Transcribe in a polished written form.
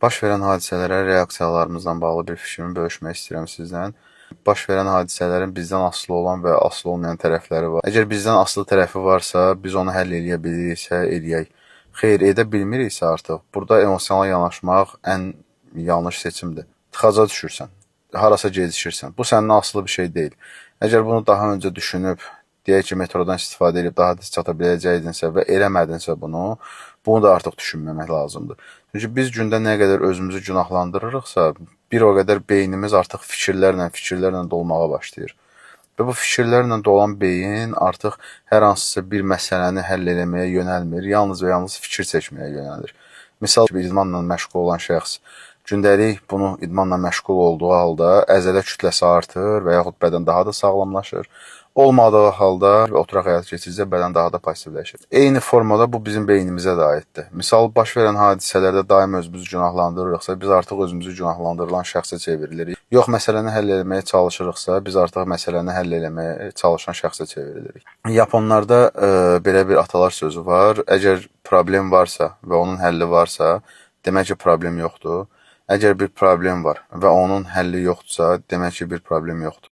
Baş verən hadisələrə reaksiyalarımızla bağlı bir fikrimi bölüşmək istəyirəm sizlə. Baş verən hadisələrin bizdən asılı olan və asılı olmayan tərəfləri var. Əgər bizdən asılı tərəfi varsa, biz onu həll edə biliriksə, eləyək. Xeyr, edə bilmiriksə artıq, burada emosional yanaşmaq ən yanlış seçimdir. Tıxaca düşürsən, harasa gecikirsən. Bu səndən asılı bir şey deyil. Əgər bunu daha öncə düşünüb, deyək ki, metrodan istifadə edib daha tez çata biləcəydinsə və eləmədinsə bunu da artıq düşünməmək lazımdır. Çünki biz gündə nə qədər özümüzü günahlandırırıqsa, bir o qədər beynimiz artıq fikirlərlə dolmağa başlayır. Və bu fikirlərlə dolan beyin artıq hər hansısa bir məsələni həll eləməyə yönəlmir, yalnız və yalnız fikir seçməyə yönəlir. Misal kimi idmanla məşğul olan şəxs gündəlik bunu idmanla məşğul olduğu halda əzələ kütləsi artır və yaxud bədən daha da sağlamlaşır. Olmadığı halda və oturaq həyat keçiricə bədən daha da passivləşir. Eyni formada bu bizim beynimizə də aiddir. Misal, baş verən hadisələrdə daim özümüzü günahlandırırıqsa, biz artıq özümüzü günahlandırılan şəxsə çevrilirik. Yox, məsələni həll etməyə çalışırıqsa, biz artıq məsələni həll etməyə çalışan şəxsə çevrilirik. Yaponlarda belə bir atalar sözü var. Əgər problem varsa və onun həlli varsa, demək ki, problem yoxdur. Əgər bir problem var və onun həlli yoxdursa, demək ki, bir problem yoxdur.